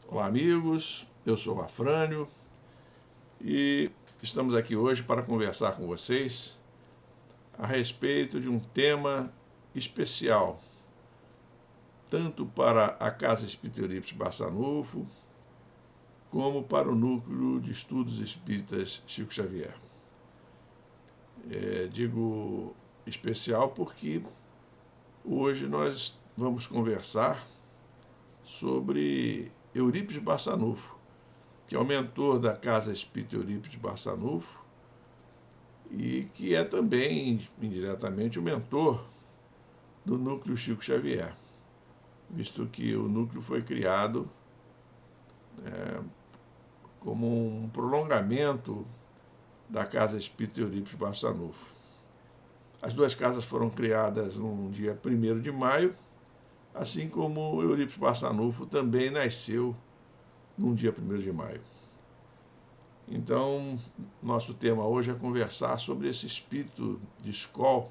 Olá, amigos. Eu sou o Afrânio e estamos aqui hoje para conversar com vocês a respeito de um tema especial, tanto para a Casa Espírita Eurípides Barçanufo, como para o Núcleo de Estudos Espíritas Chico Xavier. Digo especial porque hoje nós vamos conversar sobre Eurípides Barçanufo, que é o mentor da Casa Espírita Eurípides Barçanufo e que é também, indiretamente, o mentor do Núcleo Chico Xavier, visto que o núcleo foi criado como um prolongamento da Casa Espírita Eurípides Barçanufo. As duas casas foram criadas no dia 1º de maio, assim como Eurípides Barçanufo também nasceu no dia 1º de maio. Então, nosso tema hoje é conversar sobre esse espírito de escola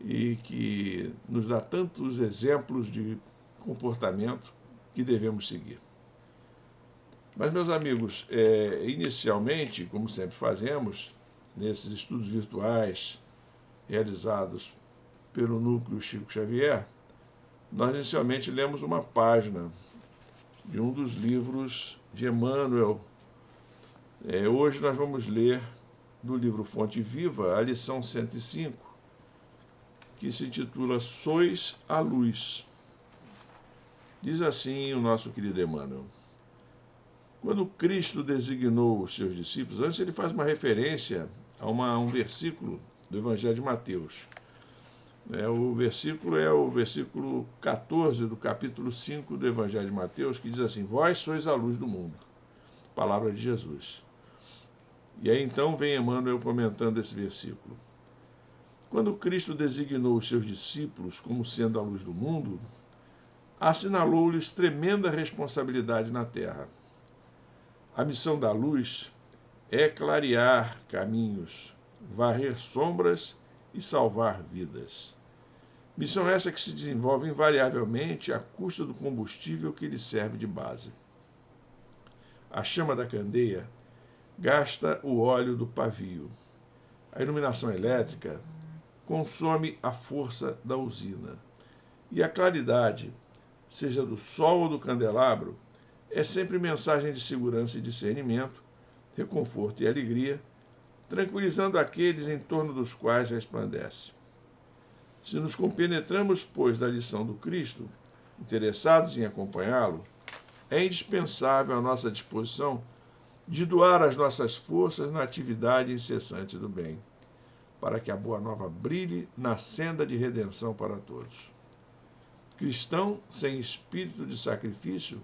e que nos dá tantos exemplos de comportamento que devemos seguir. Mas, meus amigos, inicialmente, como sempre fazemos, nesses estudos virtuais realizados pelo Núcleo Chico Xavier, nós inicialmente lemos uma página de um dos livros de Emmanuel. Hoje nós vamos ler do livro Fonte Viva a lição 105, que se intitula Sois a Luz. Diz assim o nosso querido Emmanuel: quando Cristo designou os seus discípulos, antes ele faz uma referência a um versículo do Evangelho de Mateus. O versículo é o versículo 14 do capítulo 5 do Evangelho de Mateus, que diz assim: vós sois a luz do mundo. Palavra de Jesus. E aí então vem Emmanuel comentando esse versículo. Quando Cristo designou os seus discípulos como sendo a luz do mundo, assinalou-lhes tremenda responsabilidade na terra. A missão da luz é clarear caminhos, varrer sombras e salvar vidas. Missão essa que se desenvolve invariavelmente à custa do combustível que lhe serve de base. A chama da candeia gasta o óleo do pavio. A iluminação elétrica consome a força da usina. E a claridade, seja do sol ou do candelabro, é sempre mensagem de segurança e discernimento, reconforto e alegria, tranquilizando aqueles em torno dos quais resplandece. Se nos compenetramos, pois, da lição do Cristo, interessados em acompanhá-lo, é indispensável a nossa disposição de doar as nossas forças na atividade incessante do bem, para que a Boa Nova brilhe na senda de redenção para todos. Cristão sem espírito de sacrifício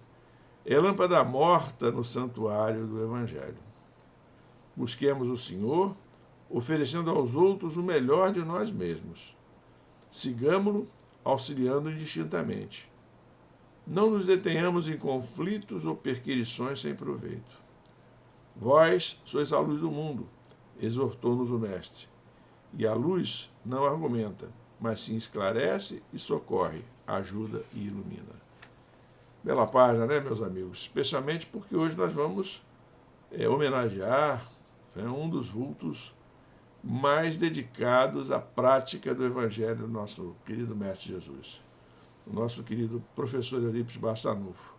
é lâmpada morta no santuário do Evangelho. Busquemos o Senhor, oferecendo aos outros o melhor de nós mesmos. Sigamo-lo, auxiliando indistintamente. Não nos detenhamos em conflitos ou perquisições sem proveito. Vós sois a luz do mundo, exortou-nos o Mestre. E a luz não argumenta, mas sim esclarece e socorre, ajuda e ilumina. Bela página, né, meus amigos? Especialmente porque hoje nós vamos homenagear um dos vultos mais dedicados à prática do Evangelho do nosso querido Mestre Jesus, o nosso querido professor Eurípides Barçanufo,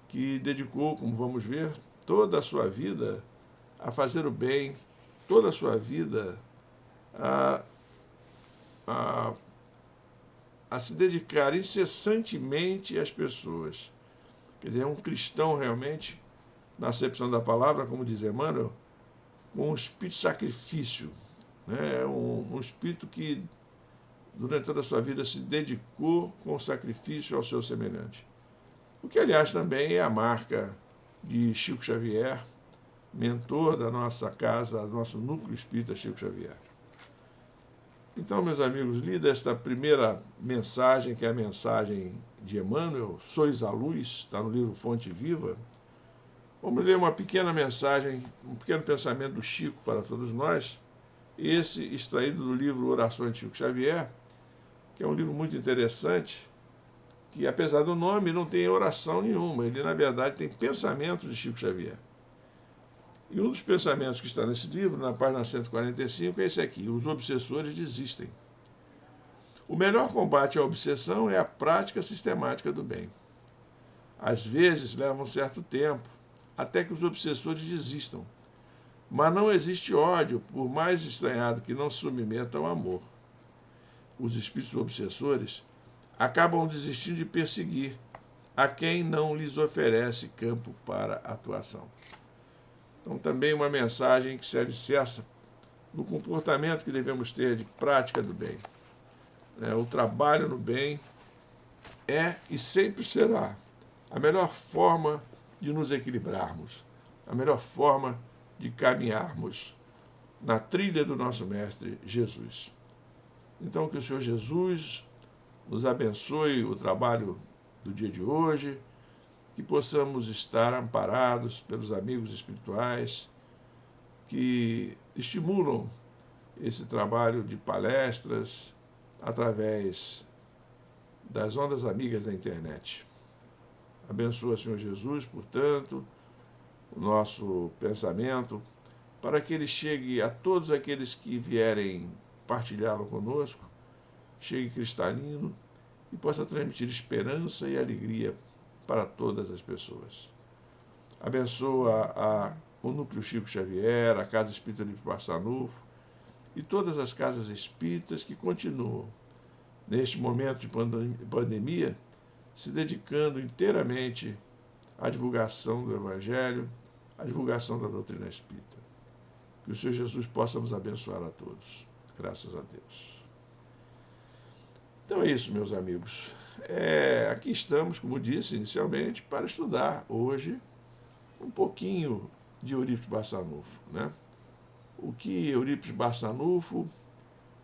que dedicou, como vamos ver, toda a sua vida a fazer o bem, toda a sua vida a se dedicar incessantemente às pessoas. Quer dizer, é um cristão realmente, na acepção da palavra, como diz Emmanuel, com um espírito de sacrifício, né? um espírito que, durante toda a sua vida, se dedicou com sacrifício ao seu semelhante. O que, aliás, também é a marca de Chico Xavier, mentor da nossa casa, do nosso núcleo espírita Chico Xavier. Então, meus amigos, lida esta primeira mensagem, que é a mensagem de Emmanuel, Sois a Luz, está no livro Fonte Viva. Vamos ler uma pequena mensagem, um pequeno pensamento do Chico para todos nós, esse extraído do livro Orações de Chico Xavier, que é um livro muito interessante, que apesar do nome não tem oração nenhuma, ele na verdade tem pensamentos de Chico Xavier. E um dos pensamentos que está nesse livro, na página 145, é esse aqui: os obsessores desistem. O melhor combate à obsessão é a prática sistemática do bem. Às vezes leva um certo tempo, até que os obsessores desistam. Mas não existe ódio, por mais estranhado que não se submeta ao amor. Os espíritos obsessores acabam desistindo de perseguir a quem não lhes oferece campo para atuação. Então, também uma mensagem que se alicerça no comportamento que devemos ter de prática do bem. O trabalho no bem é e sempre será a melhor forma de nos equilibrarmos, a melhor forma de caminharmos na trilha do nosso Mestre Jesus. Então, que o Senhor Jesus nos abençoe o trabalho do dia de hoje, que possamos estar amparados pelos amigos espirituais que estimulam esse trabalho de palestras através das ondas amigas da internet. Abençoa, Senhor Jesus, portanto, o nosso pensamento, para que ele chegue a todos aqueles que vierem partilhá-lo conosco, chegue cristalino e possa transmitir esperança e alegria para todas as pessoas. Abençoa o Núcleo Chico Xavier, a Casa Espírita Eurípides Barçanufo e todas as casas espíritas que continuam, neste momento de pandemia, se dedicando inteiramente à divulgação do Evangelho, à divulgação da doutrina espírita. Que o Senhor Jesus possa nos abençoar a todos. Graças a Deus. Então é isso, meus amigos. Aqui estamos, como disse inicialmente, para estudar hoje um pouquinho de Eurípides Barçanufo, né? O que Eurípides Barçanufo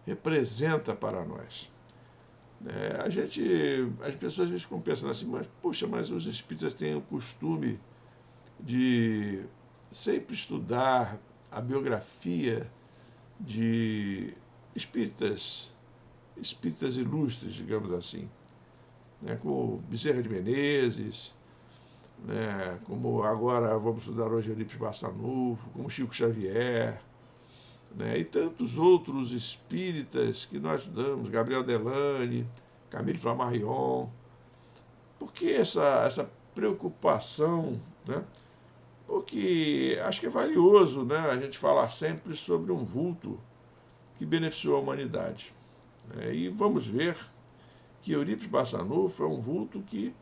representa para nós. As pessoas às vezes ficam pensando assim, mas os espíritas têm o costume de sempre estudar a biografia de espíritas ilustres, digamos assim, como Bezerra de Menezes, como agora vamos estudar hoje Eurípides Barçanufo, como Chico Xavier, e tantos outros espíritas que nós estudamos, Gabriel Delane, Camille Flammarion. Por que essa preocupação? Porque acho que é valioso, a gente falar sempre sobre um vulto que beneficiou a humanidade. E vamos ver que Eurípides Barçanufo é um vulto que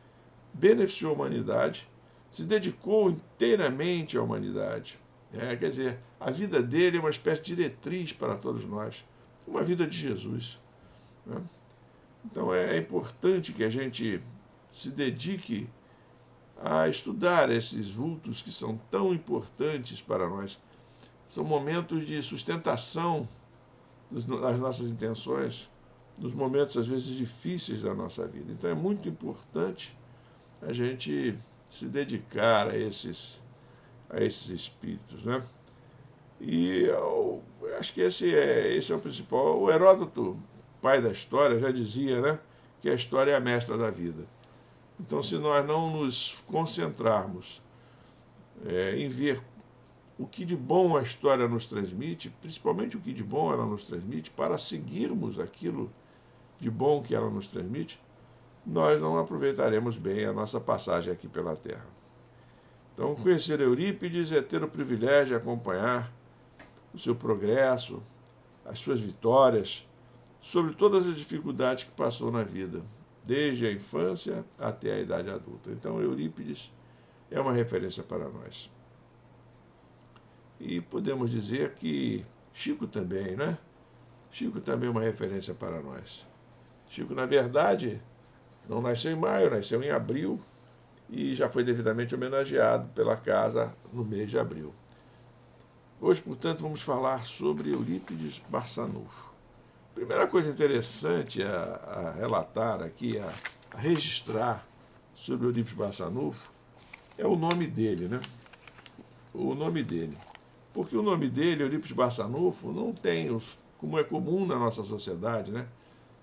beneficiou a humanidade, se dedicou inteiramente à humanidade. Quer dizer, a vida dele é uma espécie de diretriz para todos nós, uma vida de Jesus. Então é importante que a gente se dedique a estudar esses vultos que são tão importantes para nós. São momentos de sustentação das nossas intenções, nos momentos às vezes difíceis da nossa vida. Então é muito importante a gente se dedicar a esses espíritos, E eu acho que esse é o principal. O Heródoto, pai da história, já dizia, que a história é a mestra da vida. Então, se nós não nos concentrarmos em ver o que de bom a história nos transmite, principalmente o que de bom ela nos transmite, para seguirmos aquilo de bom que ela nos transmite, nós não aproveitaremos bem a nossa passagem aqui pela Terra. Então, conhecer Eurípides é ter o privilégio de acompanhar o seu progresso, as suas vitórias, sobre todas as dificuldades que passou na vida, desde a infância até a idade adulta. Então, Eurípides é uma referência para nós. E podemos dizer que Chico também, Chico também é uma referência para nós. Chico, na verdade, não nasceu em maio, nasceu em abril e já foi devidamente homenageado pela casa no mês de abril. Hoje, portanto, vamos falar sobre Eurípides Barçanufo. Primeira coisa interessante a relatar aqui, a registrar sobre Eurípides Barçanufo é o nome dele, O nome dele. Porque o nome dele, Eurípides Barçanufo, não tem, como é comum na nossa sociedade,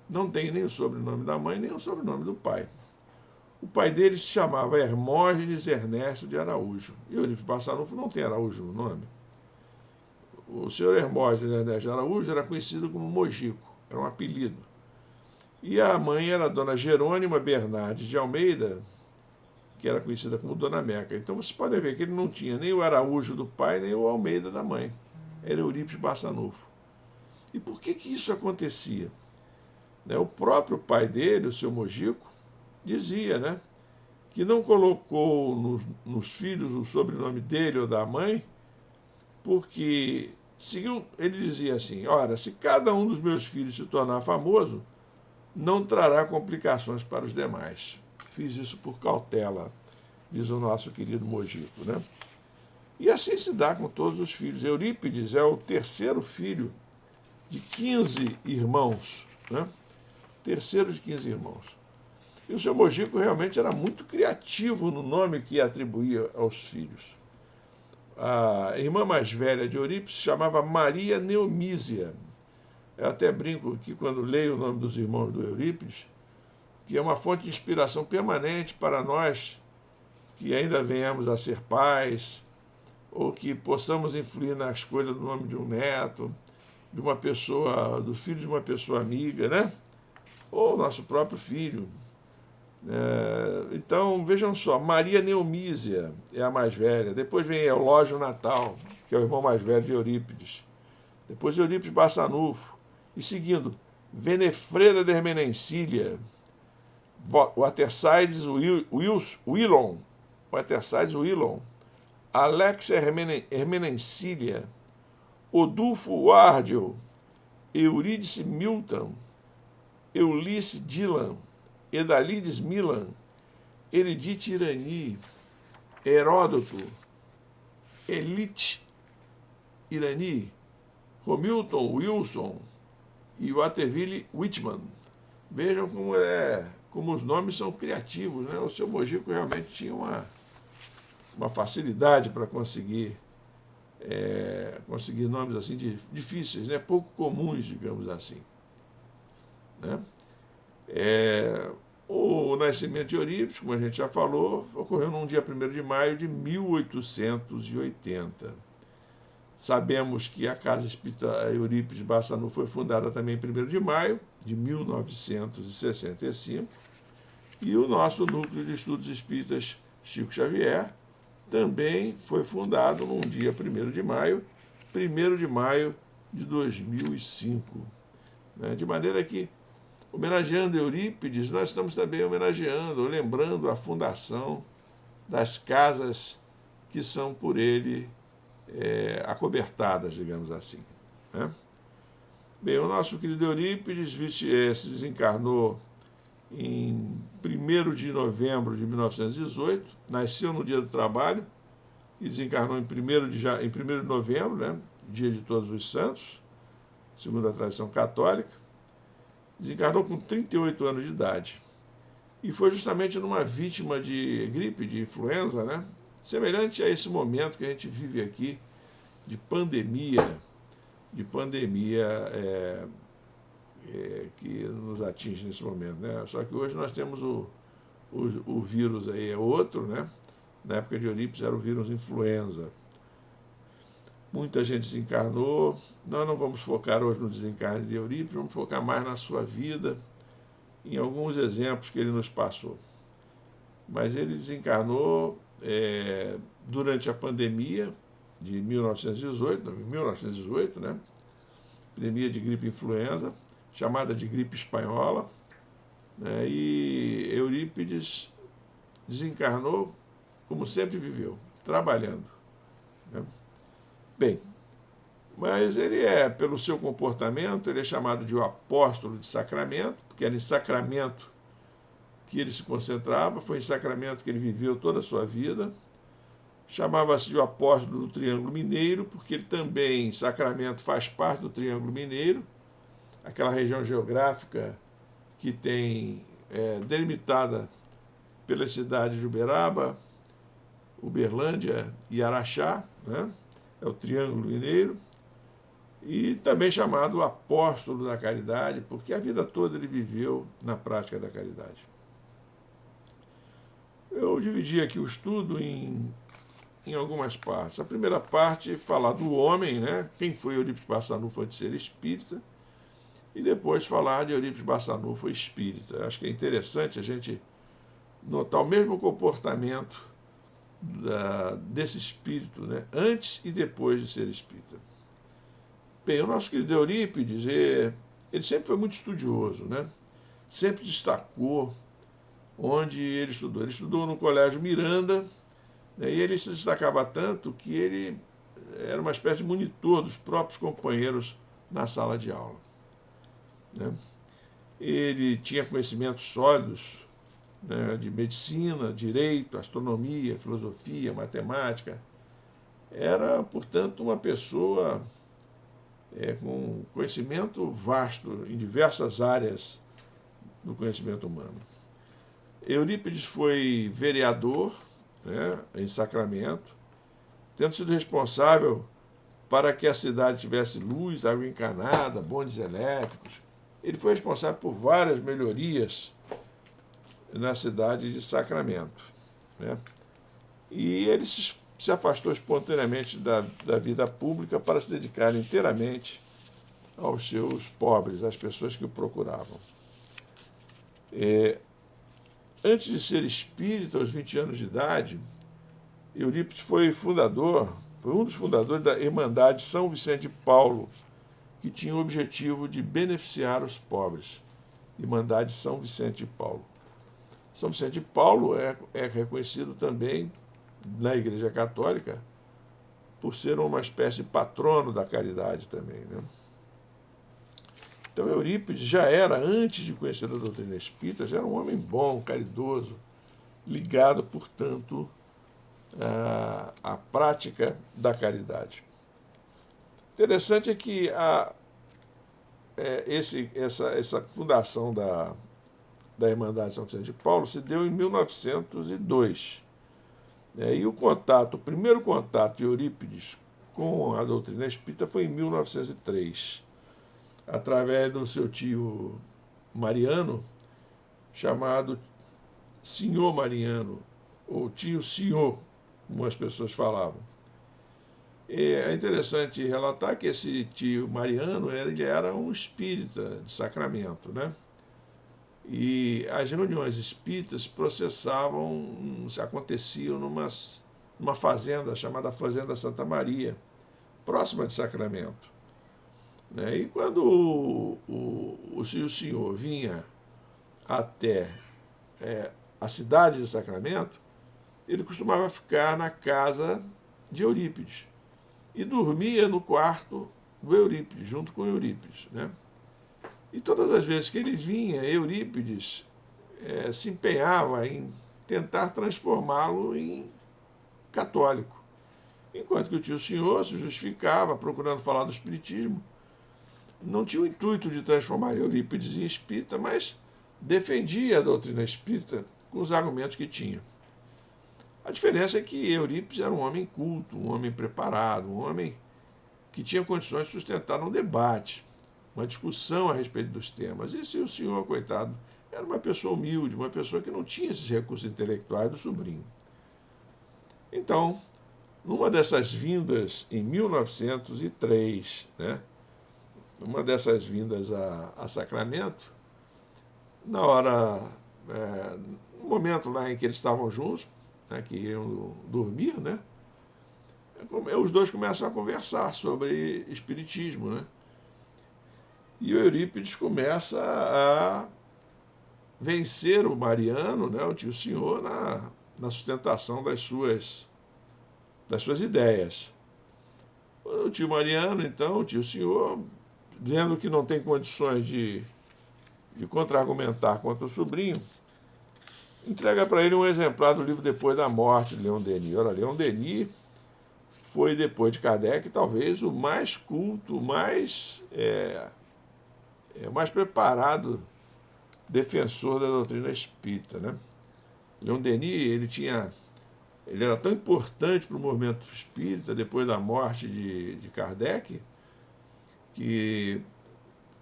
não tem nem o sobrenome da mãe, nem o sobrenome do pai. O pai dele se chamava Hermógenes Ernesto de Araújo. E Eurípides Barçanufo não tem Araújo no nome. O senhor Hermógenes Ernesto de Araújo era conhecido como Mojico, era um apelido. E a mãe era a dona Jerônima Bernardes de Almeida, que era conhecida como Dona Meca. Então vocês podem ver que ele não tinha nem o Araújo do pai, nem o Almeida da mãe. Era Eurípides Barçanufo. E por que isso acontecia? O próprio pai dele, o seu Mojico, dizia, né, que não colocou nos filhos o sobrenome dele ou da mãe, porque ele dizia assim: ora, se cada um dos meus filhos se tornar famoso, não trará complicações para os demais. Fiz isso por cautela, diz o nosso querido Mojico, né? E assim se dá com todos os filhos. Eurípides é o terceiro filho de 15 irmãos, né? Terceiro de 15 irmãos. E o seu Mojico realmente era muito criativo no nome que atribuía aos filhos. A irmã mais velha de Eurípides se chamava Maria Neomísia. Eu até brinco aqui quando leio o nome dos irmãos do Eurípides, que é uma fonte de inspiração permanente para nós que ainda venhamos a ser pais, ou que possamos influir na escolha do nome de um neto, de uma pessoa, do filho de uma pessoa amiga, né? Ou nosso próprio filho. Então, vejam só, Maria Neomísia é a mais velha, depois vem Eulógio Natal, que é o irmão mais velho de Eurípides, depois Eurípides Barçanufo, e seguindo, Venefreda de Hermenencília, Watersides Willon, Alexia Hermenencília, Odulfo Wardel, Eurídice Milton, Eunice Dylan, Edalides Milan, Eridite Irani, Heródoto, Elite Irani, Romilton Wilson e Watteville Whitman. Vejam como os nomes são criativos, né? O seu Mojico realmente tinha uma facilidade para conseguir nomes assim difíceis, né? Pouco comuns, digamos assim, né? O nascimento de Eurípides, como a gente já falou, ocorreu no dia 1º de maio de 1880. Sabemos que a Casa Espírita Eurípides Barçanufo foi fundada também em 1º de maio de 1965, e o nosso Núcleo de Estudos Espíritas Chico Xavier também foi fundado num dia 1º de maio de 2005. Né? De maneira que, homenageando Eurípides, nós estamos também homenageando, lembrando a fundação das casas que são por ele acobertadas, digamos assim, né? Bem, o nosso querido Eurípides se desencarnou em 1º de novembro de 1918, nasceu no Dia do Trabalho e desencarnou em 1º de novembro, né? Dia de Todos os Santos, segundo a tradição católica. Desencarnou com 38 anos de idade e foi justamente numa vítima de gripe, de influenza, né? Semelhante a esse momento que a gente vive aqui de pandemia que nos atinge nesse momento, né? Só que hoje nós temos o vírus aí é outro, né? Na época de Eurípides era o vírus influenza. Muita gente desencarnou. Nós não vamos focar hoje no desencarne de Eurípides, vamos focar mais na sua vida, em alguns exemplos que ele nos passou. Mas ele desencarnou durante a pandemia de 1918, né? Pandemia de gripe influenza, chamada de gripe espanhola, né? E Eurípides desencarnou como sempre viveu, trabalhando, né? Bem, mas ele pelo seu comportamento, ele é chamado de o apóstolo de Sacramento, porque era em Sacramento que ele se concentrava, foi em Sacramento que ele viveu toda a sua vida. Chamava-se de o apóstolo do Triângulo Mineiro, porque ele também, Sacramento, faz parte do Triângulo Mineiro, aquela região geográfica que tem delimitada pelas cidades de Uberaba, Uberlândia e Araxá, né? É o Triângulo Mineiro, e também chamado apóstolo da caridade, porque a vida toda ele viveu na prática da caridade. Eu dividi aqui o estudo em algumas partes. A primeira parte, falar do homem, né? Quem foi Eurípides Barçanufo antes de ser espírita, e depois falar de Eurípides Barçanufo espírita. Acho que é interessante a gente notar o mesmo comportamento desse espírito, né? Antes e depois de ser espírita. Bem, o nosso querido Eurípides, ele sempre foi muito estudioso, né? Sempre destacou onde ele estudou. Ele estudou no Colégio Miranda, né? E ele se destacava tanto que ele era uma espécie de monitor dos próprios companheiros na sala de aula, né? Ele tinha conhecimentos sólidos, né, de medicina, direito, astronomia, filosofia, matemática. Era, portanto, uma pessoa com conhecimento vasto em diversas áreas do conhecimento humano. Eurípides foi vereador, né, em Sacramento, tendo sido responsável para que a cidade tivesse luz, água encanada, bondes elétricos. Ele foi responsável por várias melhorias na cidade de Sacramento, né? E ele se afastou espontaneamente da vida pública para se dedicar inteiramente aos seus pobres, às pessoas que o procuravam. Antes de ser espírita, aos 20 anos de idade, Eurípides foi um dos fundadores da Irmandade São Vicente de Paulo, que tinha o objetivo de beneficiar os pobres. Irmandade São Vicente de Paulo. São Vicente de Paulo é reconhecido também na Igreja Católica por ser uma espécie de patrono da caridade também, né? Então Eurípides já era, antes de conhecer a doutrina espírita, já era um homem bom, caridoso, ligado, portanto, à prática da caridade. Interessante é que essa fundação da Irmandade São Vicente de Paulo se deu em 1902. E o primeiro contato de Eurípides com a doutrina espírita foi em 1903, através do seu tio Mariano, chamado Senhor Mariano, ou tio Senhor, como as pessoas falavam. É interessante relatar que esse tio Mariano ele era um espírita de Sacramento, né? E as reuniões espíritas aconteciam numa fazenda chamada Fazenda Santa Maria, próxima de Sacramento, né? E quando o senhor vinha até a cidade de Sacramento, ele costumava ficar na casa de Eurípides e dormia no quarto do Eurípides, junto com Eurípides, né? E todas as vezes que ele vinha, Eurípides se empenhava em tentar transformá-lo em católico. Enquanto que o tio Senhor se justificava, procurando falar do espiritismo, não tinha o intuito de transformar Eurípides em espírita, mas defendia a doutrina espírita com os argumentos que tinha. A diferença é que Eurípides era um homem culto, um homem preparado, um homem que tinha condições de sustentar um debate, uma discussão a respeito dos temas. E se o senhor, coitado, era uma pessoa humilde, uma pessoa que não tinha esses recursos intelectuais do sobrinho. Então, numa dessas vindas em 1903, né, uma dessas vindas a Sacramento, na hora, no momento lá em que eles estavam juntos, né, que iam dormir, né, os dois começam a conversar sobre espiritismo, né? E o Eurípides começa a vencer o Mariano, né, o tio Senhor, na sustentação das suas ideias. O tio Mariano, então, o tio Senhor, vendo que não tem condições de contra-argumentar contra o sobrinho, entrega para ele um exemplar do livro Depois da Morte, de Leon Denis. Ora, Leon Denis foi, depois de Kardec, talvez o mais culto, mais preparado defensor da doutrina espírita, né? Leon Denis, ele era tão importante para o movimento espírita, depois da morte de Kardec, que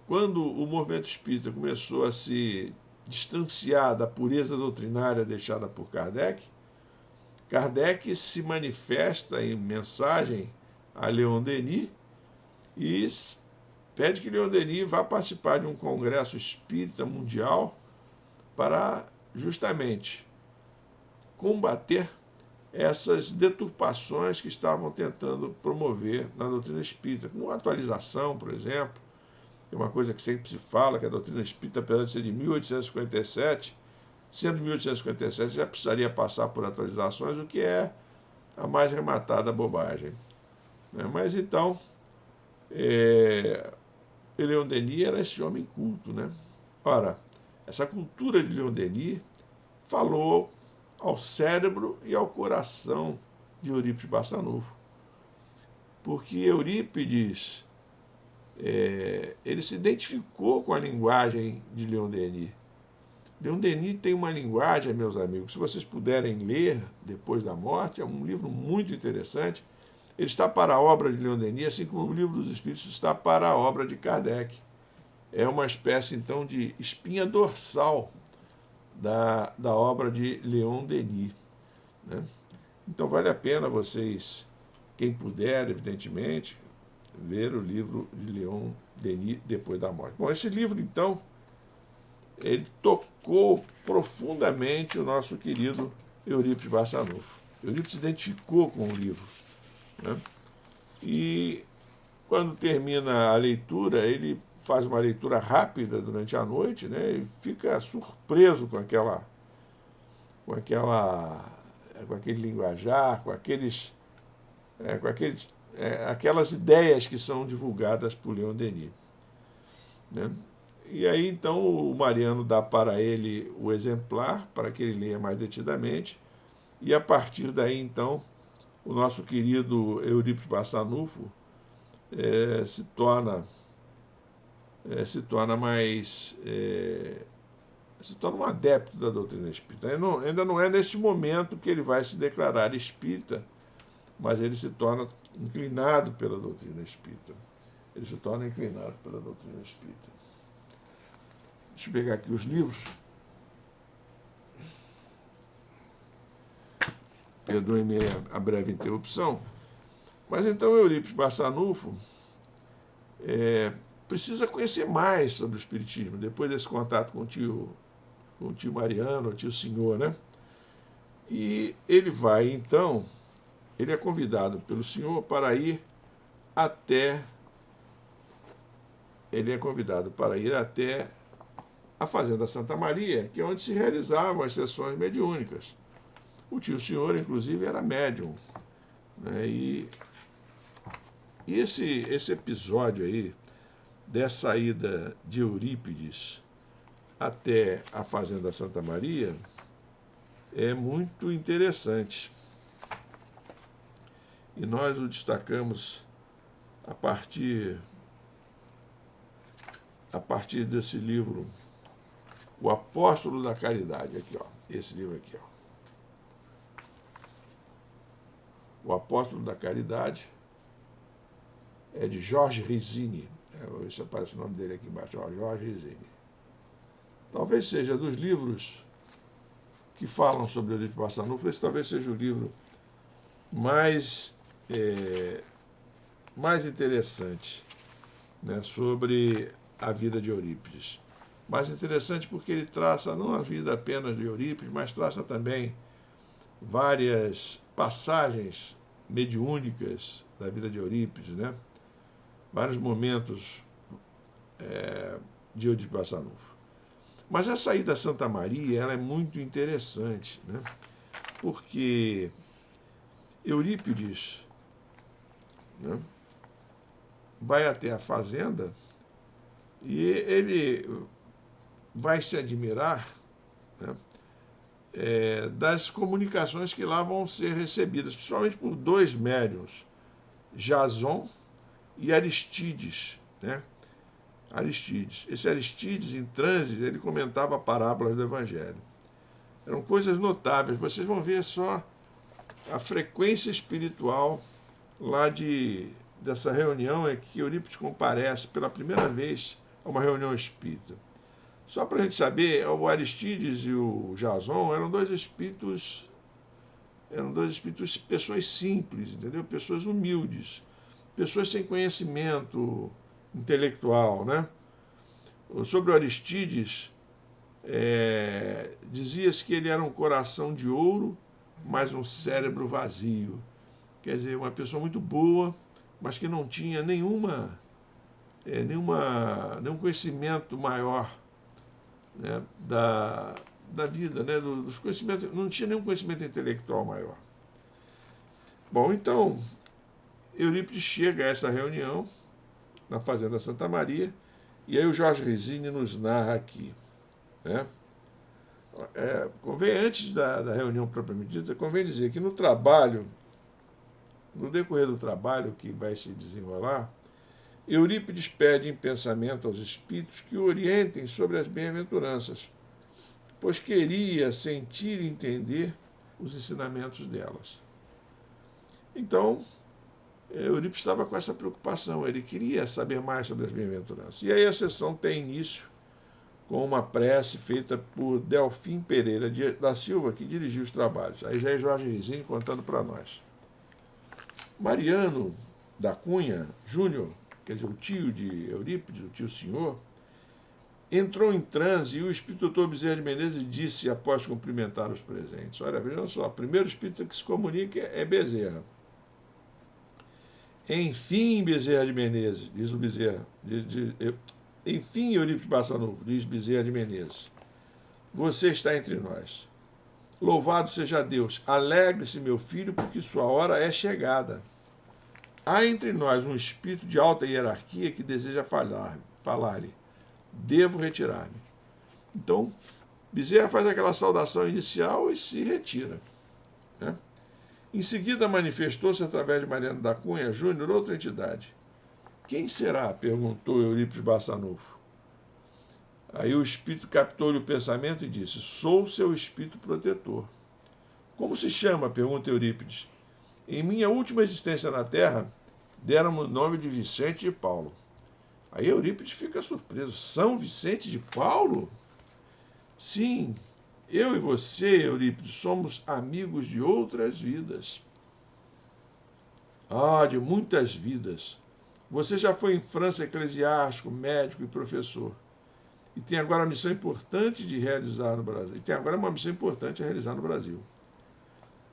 quando o movimento espírita começou a se distanciar da pureza doutrinária deixada por Kardec, Kardec se manifesta em mensagem a Leon Denis e pede que Leon Denis vá participar de um congresso espírita mundial para justamente combater essas deturpações que estavam tentando promover na doutrina espírita, como atualização, por exemplo, que é uma coisa que sempre se fala, que a doutrina espírita, apesar de ser de 1857, sendo 1857, já precisaria passar por atualizações, o que é a mais rematada bobagem. Mas então, Leon Denis era esse homem culto, né? Ora, essa cultura de Leon Denis falou ao cérebro e ao coração de Eurípides Barçanufo. Porque Eurípides, ele se identificou com a linguagem de Leon Denis. Leon Denis tem uma linguagem, meus amigos, se vocês puderem ler depois da morte, é um livro muito interessante. Ele está para a obra de Leon Denis, assim como o Livro dos Espíritos está para a obra de Kardec. É uma espécie, então, de espinha dorsal da obra de Leon Denis, né? Então vale a pena vocês, quem puder, evidentemente, ver o livro de Leon Denis depois da morte. Bom, esse livro, então, ele tocou profundamente o nosso querido Eurípides Barçanufo. Eurípides se identificou com o livro, né? E quando termina a leitura, ele faz uma leitura rápida durante a noite, né, e fica surpreso com aquele linguajar, com aquelas ideias que são divulgadas por Leon Denis, né? E aí, então, o Mariano dá para ele o exemplar, para que ele leia mais detidamente, e a partir daí, então, o nosso querido Eurípides Barçanufo se torna um adepto da doutrina espírita. Ainda não é neste momento que ele vai se declarar espírita, mas ele se torna inclinado pela doutrina espírita. Deixa eu pegar aqui os livros. Perdoe-me a breve interrupção. Mas então Eurípides Barçanufo precisa conhecer mais sobre o espiritismo, depois desse contato com o tio Mariano, o tio Senhor, né? E ele vai, então, ele é convidado pelo Senhor para ir até a Fazenda Santa Maria, que é onde se realizavam as sessões mediúnicas. O tio Senhor, inclusive, era médium, né? E esse episódio aí, dessa ida de Eurípides até a Fazenda Santa Maria, é muito interessante. E nós o destacamos a partir desse livro, O Apóstolo da Caridade, aqui, ó, esse livro aqui, ó. O Apóstolo da Caridade é de Jorge Rizzini. Isso aparece o nome dele aqui embaixo, ó, Jorge Rizzini. Talvez seja dos livros que falam sobre Eurípides Barçanufo, esse talvez seja o livro mais interessante, né, sobre a vida de Eurípides. Mais interessante porque ele traça não a vida apenas de Eurípides, mas traça também várias passagens mediúnicas da vida de Eurípides, né? Vários momentos de Eurípides Barçanufo. Mas essa ida a Santa Maria, ela é muito interessante, né? Porque Eurípides, né, vai até a fazenda e ele vai se admirar, né, das comunicações que lá vão ser recebidas, principalmente por dois médiuns, Jason e Aristides, né? Esse Aristides, em transe, ele comentava parábolas do Evangelho. Eram coisas notáveis. Vocês vão ver só a frequência espiritual lá dessa reunião, é que Eurípides comparece pela primeira vez a uma reunião espírita. Só para a gente saber, o Aristides e o Jason eram dois espíritos, pessoas simples, entendeu? Pessoas humildes, pessoas sem conhecimento intelectual, né? Sobre o Aristides, dizia-se que ele era um coração de ouro, mas um cérebro vazio. Quer dizer, uma pessoa muito boa, mas que não tinha nenhum conhecimento maior, né, da vida, né, dos conhecimentos, não tinha nenhum conhecimento intelectual maior. Bom, então, Eurípides chega a essa reunião na Fazenda Santa Maria, e aí o Jorge Rezende nos narra aqui, né? Convém, antes da reunião propriamente dita, convém dizer que no decorrer do trabalho que vai se desenrolar, Eurípides pede em pensamento aos espíritos que o orientem sobre as bem-aventuranças, pois queria sentir e entender os ensinamentos delas. Então, Eurípides estava com essa preocupação, ele queria saber mais sobre as bem-aventuranças. E aí a sessão tem início com uma prece feita por Delfim Pereira da Silva, que dirigiu os trabalhos. Aí já é Jorge Rezende contando para nós. Mariano da Cunha Júnior, quer dizer, o tio de Eurípides, o tio senhor, entrou em transe e o espírito doutor Bezerra de Menezes disse, após cumprimentar os presentes: olha, vejam só, o primeiro espírito que se comunica é Bezerra. Enfim, Bezerra de Menezes, diz o Bezerra, enfim, Eurípides Barçanufo, diz Bezerra de Menezes, você está entre nós. Louvado seja Deus. Alegre-se, meu filho, porque sua hora é chegada. Há entre nós um espírito de alta hierarquia que deseja falar-lhe. Devo retirar-me. Então, Bezerra faz aquela saudação inicial e se retira, né? Em seguida, manifestou-se através de Mariano da Cunha Júnior outra entidade. Quem será? Perguntou Eurípides Barçanufo. Aí o espírito captou-lhe o pensamento e disse: sou seu espírito protetor. Como se chama? Pergunta Eurípides. Em minha última existência na Terra, deram-me o nome de Vicente de Paulo. Aí Eurípides fica surpreso. São Vicente de Paulo? Sim, eu e você, Eurípides, somos amigos de outras vidas. Ah, de muitas vidas. Você já foi em França eclesiástico, médico e professor. E tem agora uma missão importante de realizar no Brasil.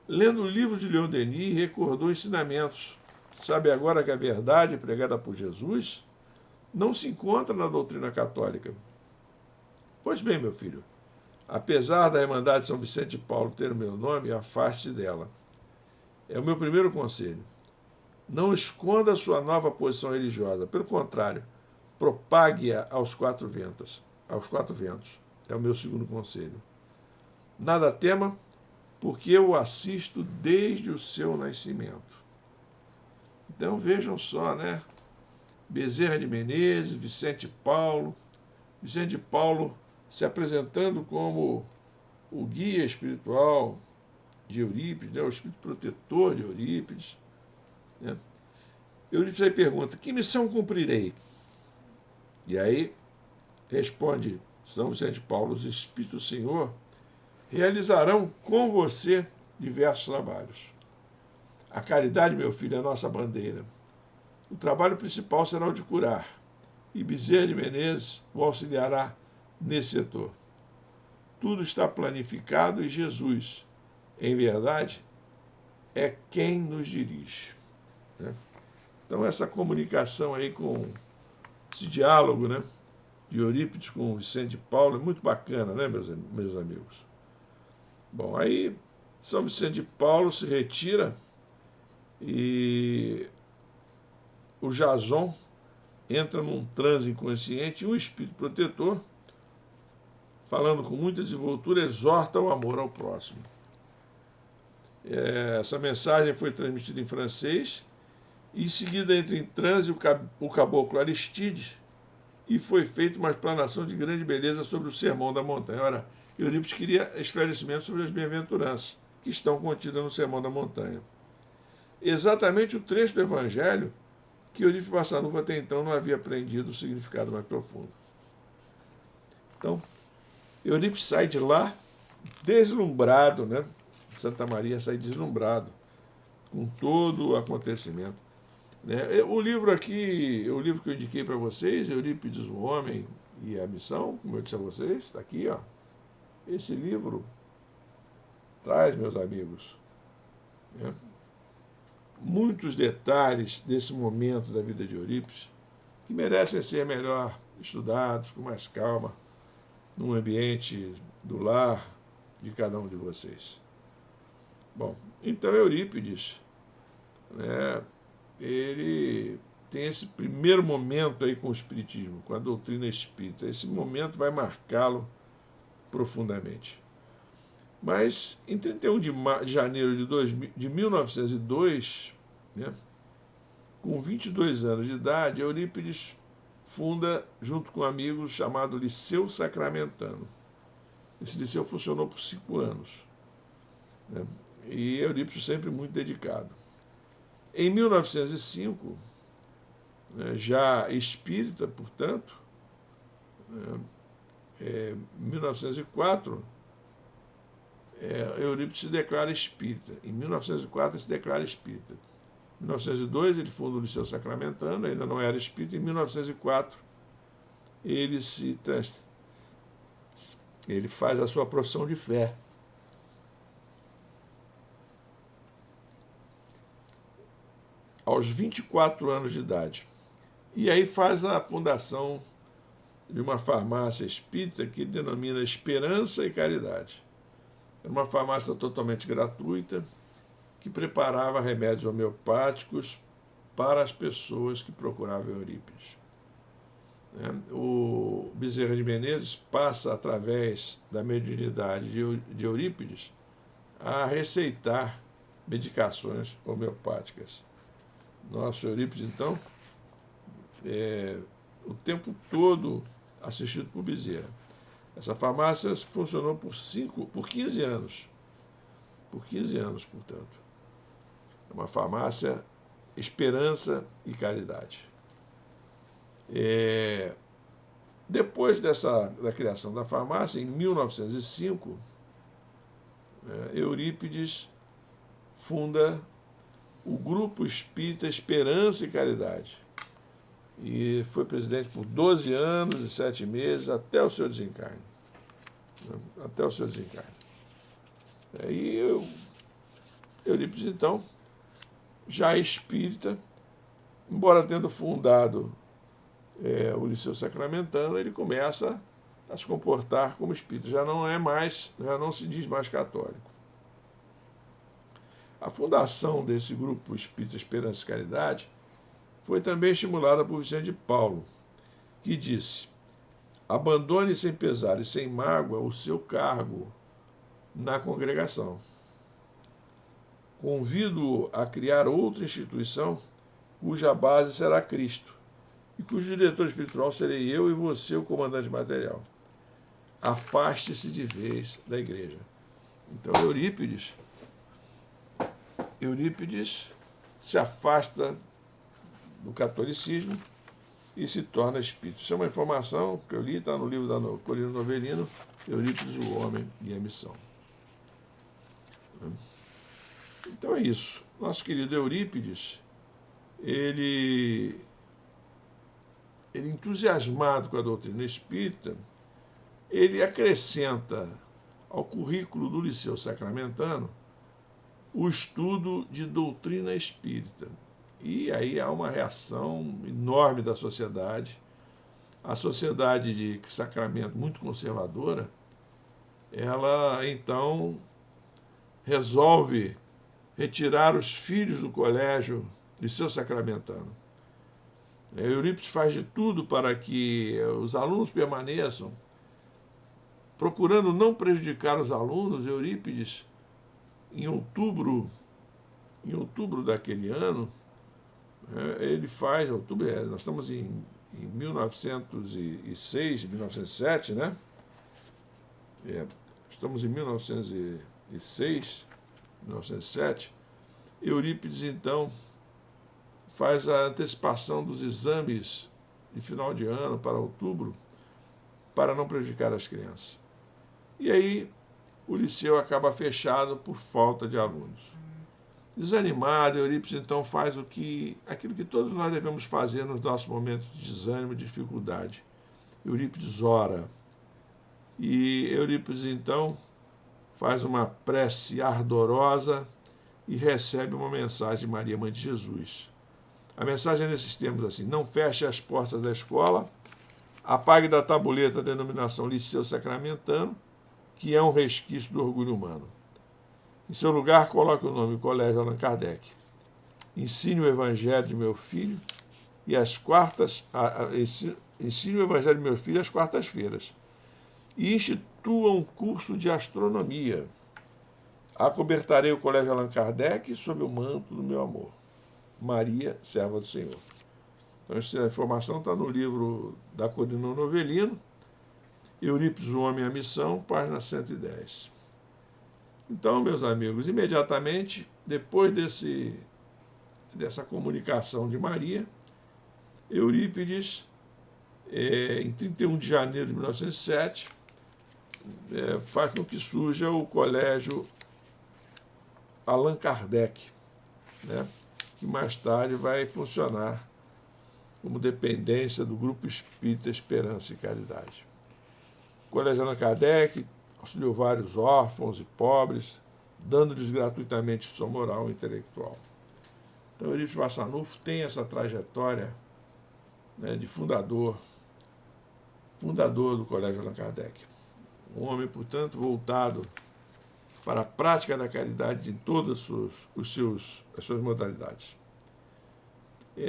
Lendo o livro de Leon Denis, recordou ensinamentos. Sabe agora que a verdade pregada por Jesus não se encontra na doutrina católica. Pois bem, meu filho, apesar da Irmandade de São Vicente de Paulo ter o meu nome, afaste-se dela. É o meu primeiro conselho. Não esconda a sua nova posição religiosa. Pelo contrário, propague-a aos quatro ventos. É o meu segundo conselho. Nada tema, porque eu o assisto desde o seu nascimento. Então vejam só, né? Bezerra de Menezes, Vicente Paulo se apresentando como o guia espiritual de Eurípides, né? O espírito protetor de Eurípides, né? Eurípides aí pergunta: que missão cumprirei? E aí responde São Vicente de Paulo: os Espíritos do Senhor realizarão com você diversos trabalhos. A caridade, meu filho, é a nossa bandeira. O trabalho principal será o de curar, e Bezerra de Menezes o auxiliará nesse setor. Tudo está planificado e Jesus, em verdade, é quem nos dirige, né? Então essa comunicação aí esse diálogo, né, de Eurípides com Vicente de Paulo é muito bacana, né, meus amigos? Bom, aí São Vicente de Paulo se retira e o Jason entra num transe inconsciente e um espírito protetor, falando com muita desenvoltura, exorta o amor ao próximo. Essa mensagem foi transmitida em francês e em seguida entra em transe o caboclo Aristides e foi feita uma explanação de grande beleza sobre o Sermão da Montanha. Ora, Eurípides queria esclarecimento sobre as bem-aventuranças que estão contidas no Sermão da Montanha. Exatamente o trecho do Evangelho que Eurípides Barçanufo até então não havia aprendido o significado mais profundo. Então, Eurípides sai de lá deslumbrado, né? Santa Maria sai deslumbrado com todo o acontecimento. Né? O livro aqui, o livro que eu indiquei para vocês, Eurípides, o Homem e a Missão, como eu disse a vocês, está aqui, ó. Esse livro traz, meus amigos, né, muitos detalhes desse momento da vida de Eurípides que merecem ser melhor estudados, com mais calma, no ambiente do lar de cada um de vocês. Bom, então Eurípides, né, ele tem esse primeiro momento aí com o Espiritismo, com a doutrina espírita. Esse momento vai marcá-lo profundamente. Mas, em 31 de janeiro de 1902, né, com 22 anos de idade, Eurípides funda, junto com amigos, chamado Liceu Sacramentano. Esse liceu funcionou por 5 anos. Né, e Eurípides sempre muito dedicado. Em 1905, né, já espírita, portanto, né, em 1904, Eurípides se declara espírita. Em 1904 ele se declara espírita. Em 1902 ele funda o Liceu Sacramentano, ainda não era espírita. Em 1904 ele faz a sua profissão de fé. Aos 24 anos de idade. E aí faz a fundação de uma farmácia espírita que ele denomina Esperança e Caridade. Era uma farmácia totalmente gratuita que preparava remédios homeopáticos para as pessoas que procuravam Eurípides. O Bezerra de Menezes passa, através da mediunidade de Eurípides, a receitar medicações homeopáticas. Nosso Eurípides, então, o tempo todo assistido por Bezerra. Essa farmácia funcionou por 15 anos. Por 15 anos, portanto. É uma farmácia Esperança e Caridade. Depois da criação da farmácia, em 1905, Eurípides funda o Grupo Espírita Esperança e Caridade. E foi presidente por 12 anos e 7 meses, até o seu desencarne. Até o seu desencarne. E Eurípides, então, já espírita, embora tendo fundado o Liceu Sacramentano, ele começa a se comportar como espírita. Já não se diz mais católico. A fundação desse Grupo Espírita Esperança e Caridade foi também estimulada por Vicente de Paulo, que disse: abandone sem pesar e sem mágoa o seu cargo na congregação. Convido-o a criar outra instituição cuja base será Cristo e cujo diretor espiritual serei eu e você, o comandante material. Afaste-se de vez da igreja. Então Eurípides se afasta do catolicismo e se torna espírita. Isso é uma informação que eu li, está no livro da Colina Novelino, Eurípides, o Homem e a Missão. Então é isso. Nosso querido Eurípides, ele entusiasmado com a doutrina espírita, ele acrescenta ao currículo do Liceu Sacramentano o estudo de doutrina espírita. E aí há uma reação enorme da sociedade. A sociedade de Sacramento, muito conservadora, ela então resolve retirar os filhos do colégio Liceu Sacramentano. Eurípides faz de tudo para que os alunos permaneçam. Procurando não prejudicar os alunos, Eurípides, em outubro daquele ano, ele faz, nós estamos em 1906, 1907, né? Estamos em 1906, 1907. Eurípides, então, faz a antecipação dos exames de final de ano para outubro, para não prejudicar as crianças. E aí o liceu acaba fechado por falta de alunos. Desanimado, Eurípides então faz aquilo que todos nós devemos fazer nos nossos momentos de desânimo e dificuldade. Eurípides ora. E Eurípides então faz uma prece ardorosa e recebe uma mensagem de Maria, mãe de Jesus. A mensagem é nesses termos assim: não feche as portas da escola, apague da tabuleta a denominação Liceu Sacramentano, que é um resquício do orgulho humano. Em seu lugar, coloque o nome Colégio Allan Kardec. Ensine o Evangelho de meu filho e às ensine o Evangelho de meu filho às quartas-feiras. E institua um curso de astronomia. Acobertarei o Colégio Allan Kardec sob o manto do meu amor. Maria, serva do Senhor. Então, essa informação está no livro da Corina Novelino, Eurípides, o Homem e a Missão, página 110. Então, meus amigos, imediatamente, depois dessa comunicação de Maria, Eurípides, em 31 de janeiro de 1907, faz com que surja o Colégio Allan Kardec, né, que mais tarde vai funcionar como dependência do Grupo Espírita Esperança e Caridade. O Colégio Allan Kardec auxiliou vários órfãos e pobres, dando-lhes gratuitamente instrução moral e intelectual. Então, Eurípides Barçanufo tem essa trajetória, né, de fundador do Colégio Allan Kardec. Um homem, portanto, voltado para a prática da caridade em todas as suas modalidades.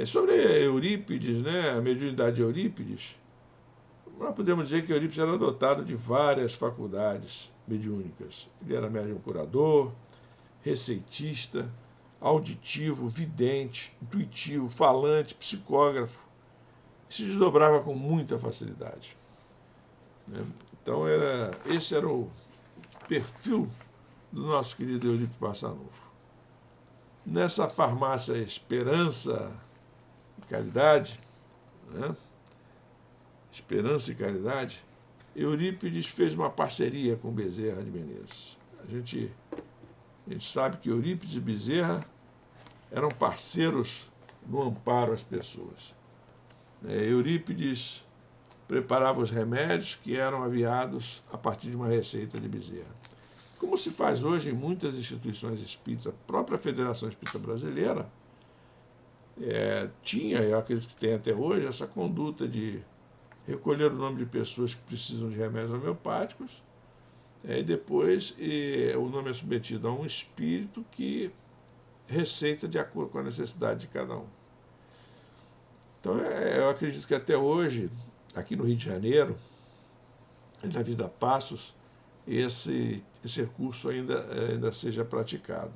Sobre Eurípides, né, a mediunidade de Eurípides, nós podemos dizer que Eurípides era dotado de várias faculdades mediúnicas. Ele era médium curador, receitista, auditivo, vidente, intuitivo, falante, psicógrafo. Se desdobrava com muita facilidade. Então, esse era o perfil do nosso querido Eurípides Barçanufo. Nessa farmácia Esperança e Caridade, né? Esperança e Caridade, Eurípides fez uma parceria com Bezerra de Menezes. A gente sabe que Eurípides e Bezerra eram parceiros no amparo às pessoas. Eurípides preparava os remédios que eram aviados a partir de uma receita de Bezerra. Como se faz hoje em muitas instituições espíritas, a própria Federação Espírita Brasileira tinha, eu acredito que tem até hoje, essa conduta de recolher o nome de pessoas que precisam de remédios homeopáticos, e depois o nome é submetido a um espírito que receita de acordo com a necessidade de cada um. Então, eu acredito que até hoje, aqui no Rio de Janeiro, na Vida Passos, esse recurso ainda seja praticado.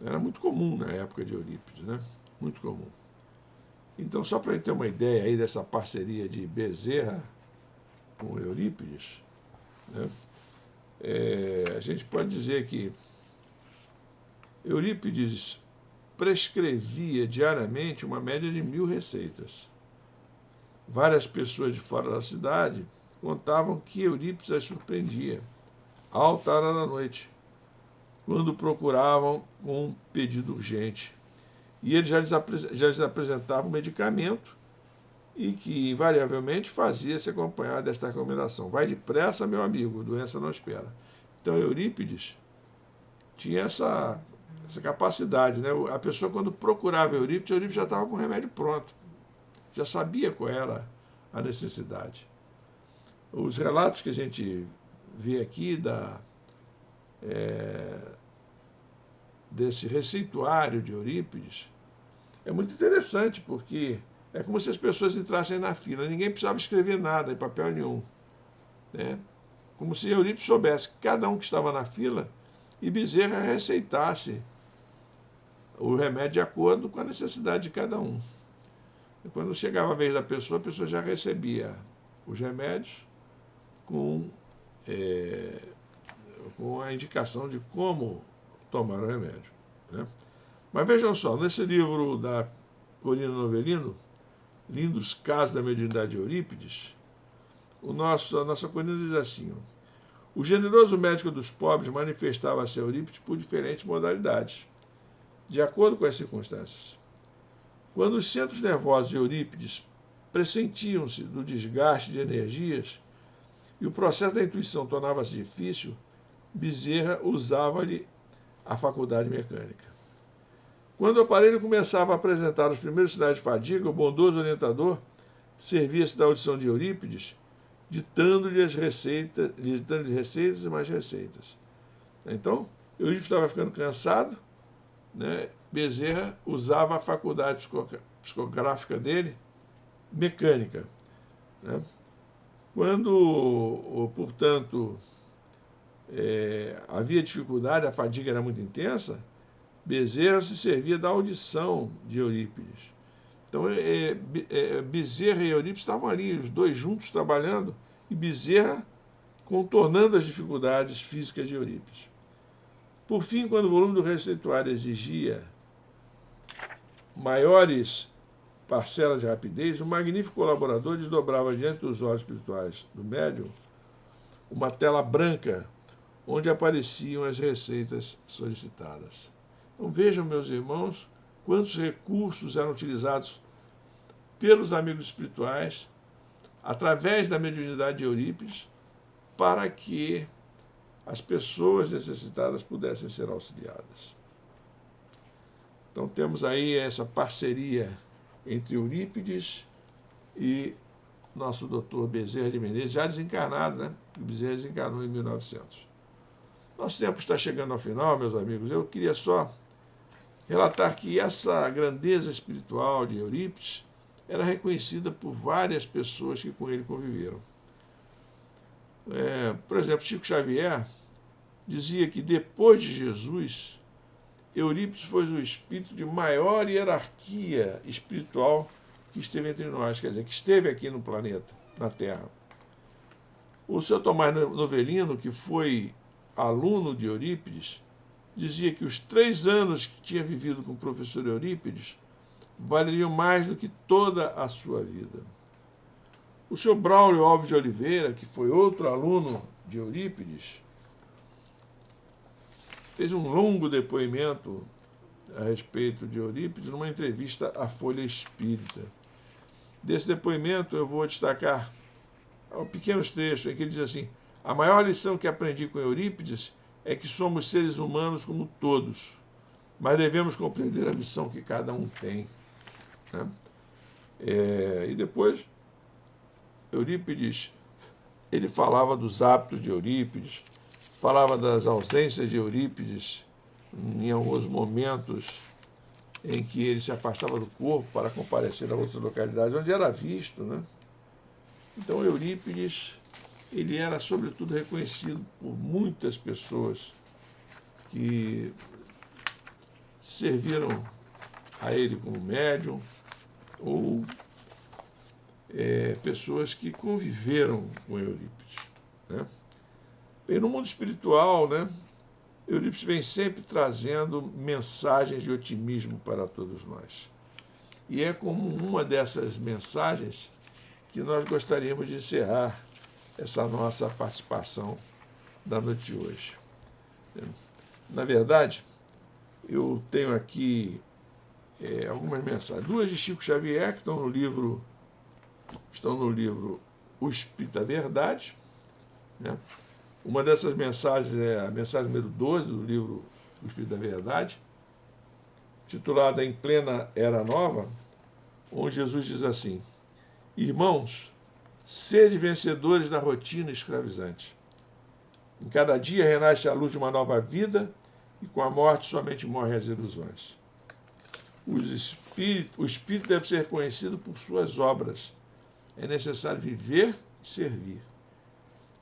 Era muito comum na época de Eurípides, né? Muito comum. Então, só para a gente ter uma ideia aí dessa parceria de Bezerra com Eurípides, né, a gente pode dizer que Eurípides prescrevia diariamente uma média de 1.000 receitas. Várias pessoas de fora da cidade contavam que Eurípides as surpreendia, à alta hora da noite, quando procuravam com um pedido urgente. E ele já lhes apresentava um medicamento e que, invariavelmente, fazia-se acompanhar desta recomendação: vai depressa, meu amigo, doença não espera. Então, Eurípides tinha essa capacidade, né? A pessoa, quando procurava Eurípides já estava com o remédio pronto, já sabia qual era a necessidade. Os relatos que a gente vê aqui desse receituário de Eurípides é muito interessante, porque é como se as pessoas entrassem na fila, ninguém precisava escrever nada em papel nenhum, né? Como se Eurípides soubesse que cada um que estava na fila e Bezerra receitasse o remédio de acordo com a necessidade de cada um. E quando chegava a vez da pessoa, a pessoa já recebia os remédios com a indicação de como tomar o remédio, né? Mas vejam só, nesse livro da Corina Novelino, Lindos Casos da Mediunidade de Eurípides, a nossa coluna diz assim: ó, o generoso médico dos pobres manifestava-se a Eurípides por diferentes modalidades, de acordo com as circunstâncias. Quando os centros nervosos de Eurípides pressentiam-se do desgaste de energias e o processo da intuição tornava-se difícil, Bezerra usava-lhe a faculdade mecânica. Quando o aparelho começava a apresentar os primeiros sinais de fadiga, o bondoso orientador servia-se da audição de Eurípides, ditando-lhe receitas e mais receitas. Então, Eurípides estava ficando cansado, né? Bezerra usava a faculdade psicográfica dele, mecânica, né? Quando, portanto, havia dificuldade, a fadiga era muito intensa, Bezerra se servia da audição de Eurípides. Então, Bezerra e Eurípides estavam ali, os dois juntos trabalhando, e Bezerra contornando as dificuldades físicas de Eurípides. Por fim, quando o volume do receituário exigia maiores parcelas de rapidez, o magnífico colaborador desdobrava diante dos olhos espirituais do médium uma tela branca onde apareciam as receitas solicitadas. Então vejam, meus irmãos, quantos recursos eram utilizados pelos amigos espirituais através da mediunidade de Eurípides para que as pessoas necessitadas pudessem ser auxiliadas. Então temos aí essa parceria entre Eurípides e nosso doutor Bezerra de Menezes, já desencarnado, né? O Bezerra desencarnou em 1900. Nosso tempo está chegando ao final, meus amigos. Eu queria só relatar que essa grandeza espiritual de Eurípides era reconhecida por várias pessoas que com ele conviveram. Por exemplo, Chico Xavier dizia que depois de Jesus, Eurípides foi o espírito de maior hierarquia espiritual que esteve entre nós, quer dizer, que esteve aqui no planeta, na Terra. O seu Tomás Novelino, que foi aluno de Eurípides, dizia que os 3 anos que tinha vivido com o professor Eurípides valeriam mais do que toda a sua vida. O senhor Braulio Alves de Oliveira, que foi outro aluno de Eurípides, fez um longo depoimento a respeito de Eurípides numa entrevista à Folha Espírita. Desse depoimento eu vou destacar pequenos trechos em que ele diz assim: a maior lição que aprendi com Eurípides é que somos seres humanos como todos, mas devemos compreender a missão que cada um tem. Né? E depois, Eurípides, ele falava dos hábitos de Eurípides, falava das ausências de Eurípides em alguns momentos em que ele se afastava do corpo para comparecer a outras localidades, onde era visto, né? Então, Eurípides, ele era, sobretudo, reconhecido por muitas pessoas que serviram a ele como médium ou pessoas que conviveram com Eurípides, né? E no mundo espiritual, né, Eurípides vem sempre trazendo mensagens de otimismo para todos nós. E é como uma dessas mensagens que nós gostaríamos de encerrar essa nossa participação da noite de hoje. Na verdade, eu tenho aqui algumas mensagens. 2 de Chico Xavier, que estão no livro O Espírito da Verdade, né? Uma dessas mensagens é a mensagem número 12 do livro O Espírito da Verdade, titulada Em Plena Era Nova, onde Jesus diz assim: irmãos, sede vencedores da rotina escravizante. Em cada dia renasce a luz de uma nova vida e com a morte somente morrem as ilusões. O Espírito deve ser reconhecido por suas obras. É necessário viver e servir.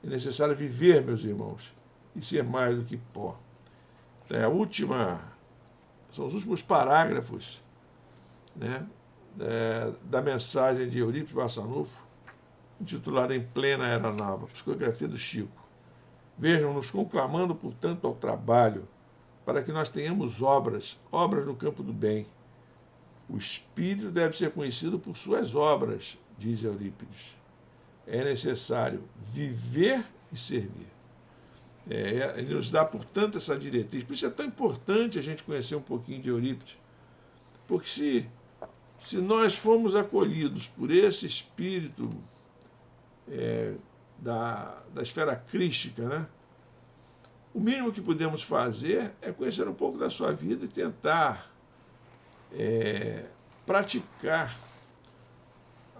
É necessário viver, meus irmãos, e ser mais do que pó. Então, são os últimos parágrafos, né, da mensagem de Eurípides Barçanufo, intitulada Em Plena Era Nova, psicografia do Chico. Vejam, nos conclamando, portanto, ao trabalho, para que nós tenhamos obras no campo do bem. O espírito deve ser conhecido por suas obras, diz Eurípides. é necessário viver e servir. Ele nos dá, portanto, essa diretriz. Por isso é tão importante a gente conhecer um pouquinho de Eurípides, porque se nós formos acolhidos por esse espírito da esfera crística, né, o mínimo que podemos fazer é conhecer um pouco da sua vida e tentar praticar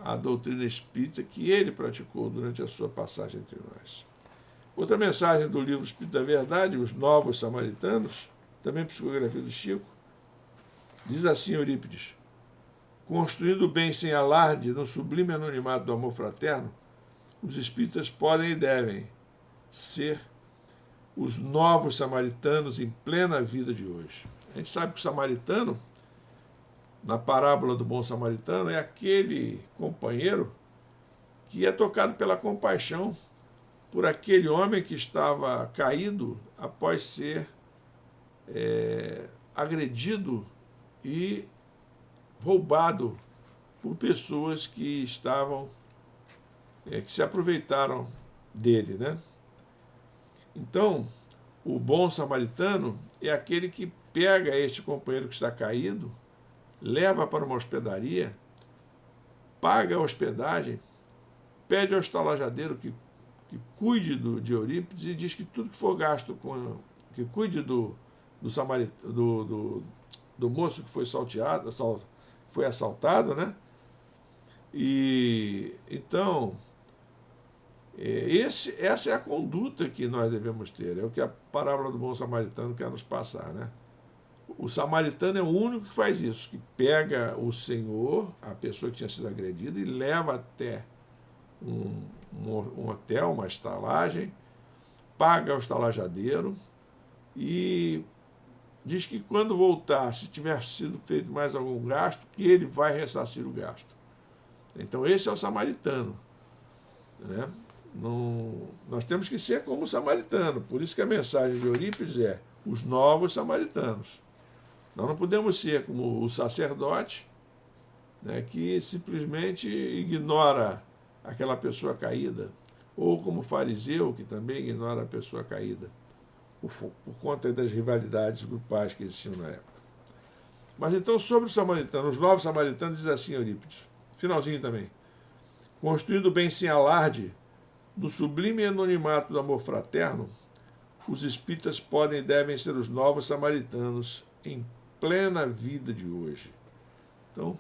a doutrina espírita que ele praticou durante a sua passagem entre nós. Outra mensagem do livro Espírito da Verdade, Os Novos Samaritanos, também psicografia do Chico, diz assim Eurípides: construindo o bem sem alarde no sublime anonimato do amor fraterno, os espíritas podem e devem ser os novos samaritanos em plena vida de hoje. A gente sabe que o samaritano, na parábola do bom samaritano, é aquele companheiro que é tocado pela compaixão por aquele homem que estava caído após ser agredido e roubado por pessoas que estavam, que se aproveitaram dele, né? Então, o bom samaritano é aquele que pega este companheiro que está caído, leva para uma hospedaria, paga a hospedagem, pede ao estalajadeiro que cuide de Eurípides e diz que tudo que for gasto que cuide do moço que foi foi assaltado, né? E então essa é a conduta que nós devemos ter, é o que a parábola do bom samaritano quer nos passar, né? O samaritano é o único que faz isso, que pega o senhor, a pessoa que tinha sido agredida, e leva até um hotel, uma estalagem, paga o estalajadeiro e diz que quando voltar, se tiver sido feito mais algum gasto, que ele vai ressarcir o gasto. Então esse é o samaritano, né? Nós temos que ser como o samaritano, por isso que a mensagem de Eurípides é os novos samaritanos. Nós não podemos ser como o sacerdote, né, que simplesmente ignora aquela pessoa caída, ou como o fariseu, que também ignora a pessoa caída, por conta das rivalidades grupais que existiam na época. Mas então, sobre os samaritanos, os novos samaritanos, diz assim Eurípides, finalzinho também: construindo o bem sem alarde, no sublime anonimato do amor fraterno, os espíritas podem e devem ser os novos samaritanos em plena vida de hoje. Então,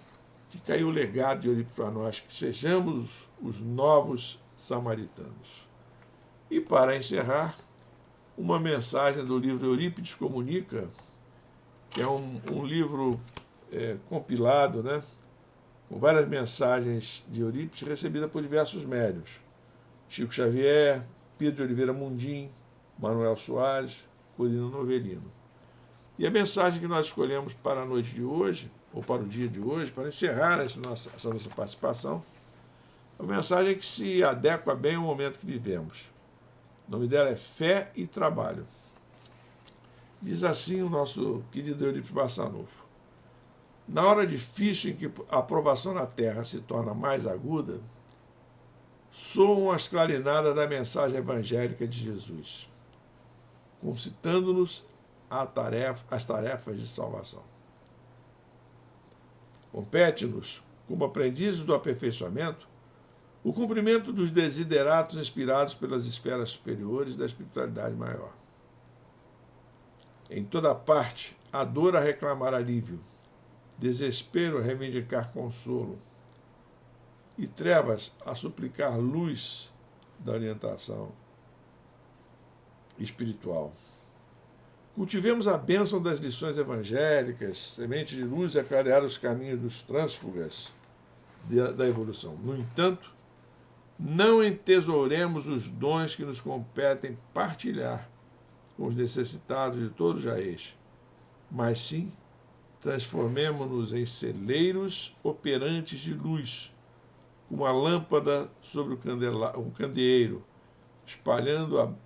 fica aí o legado de Eurípides para nós, que sejamos os novos samaritanos. E para encerrar, uma mensagem do livro Eurípides Comunica, que é um livro compilado, né, com várias mensagens de Eurípides recebidas por diversos médiuns. Chico Xavier, Pedro de Oliveira Mundim, Manuel Soares, Corino Novelino. E a mensagem que nós escolhemos para a noite de hoje, ou para o dia de hoje, para encerrar essa nossa participação, é uma mensagem que se adequa bem ao momento que vivemos. O nome dela é Fé e Trabalho. Diz assim o nosso querido Eurípides Barçanufo: na hora difícil em que a provação na terra se torna mais aguda, soam as clarinadas da mensagem evangélica de Jesus, concitando-nos as tarefas de salvação. Compete-nos, como aprendizes do aperfeiçoamento, o cumprimento dos desideratos inspirados pelas esferas superiores da espiritualidade maior. Em toda parte, a dor a reclamar alívio, desespero a reivindicar consolo, e trevas a suplicar luz da orientação espiritual. Cultivemos a bênção das lições evangélicas, semente de luz a clarear os caminhos dos trânsfugas da evolução. No entanto, não entesouremos os dons que nos competem partilhar com os necessitados de todo o jaez, mas sim transformemo-nos em celeiros operantes de luz, como a lâmpada sobre o candeeiro, espalhando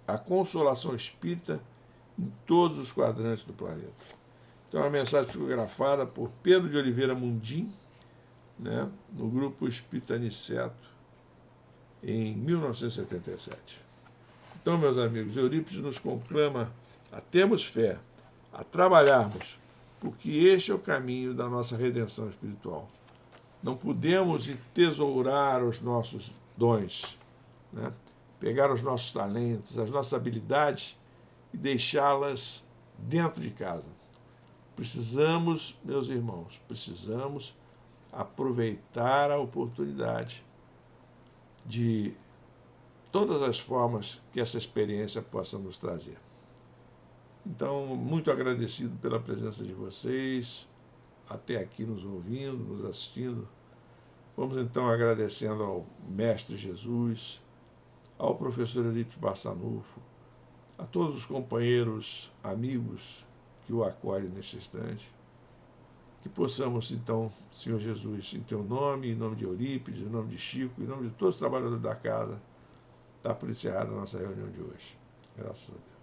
a consolação espírita em todos os quadrantes do planeta. Então, é uma mensagem psicografada por Pedro de Oliveira Mundim, né, no grupo Espírita Aniceto, em 1977. Então, meus amigos, Eurípides nos conclama a termos fé, a trabalharmos, porque este é o caminho da nossa redenção espiritual. Não podemos entesourar os nossos dons, né? Pegar os nossos talentos, as nossas habilidades e deixá-las dentro de casa. Precisamos, meus irmãos, precisamos aproveitar a oportunidade de todas as formas que essa experiência possa nos trazer. Então, muito agradecido pela presença de vocês, até aqui nos ouvindo, nos assistindo. Vamos então agradecendo ao Mestre Jesus, ao professor Eurípides Barçanufo, a todos os companheiros, amigos que o acolhem neste instante. Que possamos então, Senhor Jesus, em teu nome, em nome de Eurípides, em nome de Chico, em nome de todos os trabalhadores da casa, dar por encerrada a nossa reunião de hoje. Graças a Deus.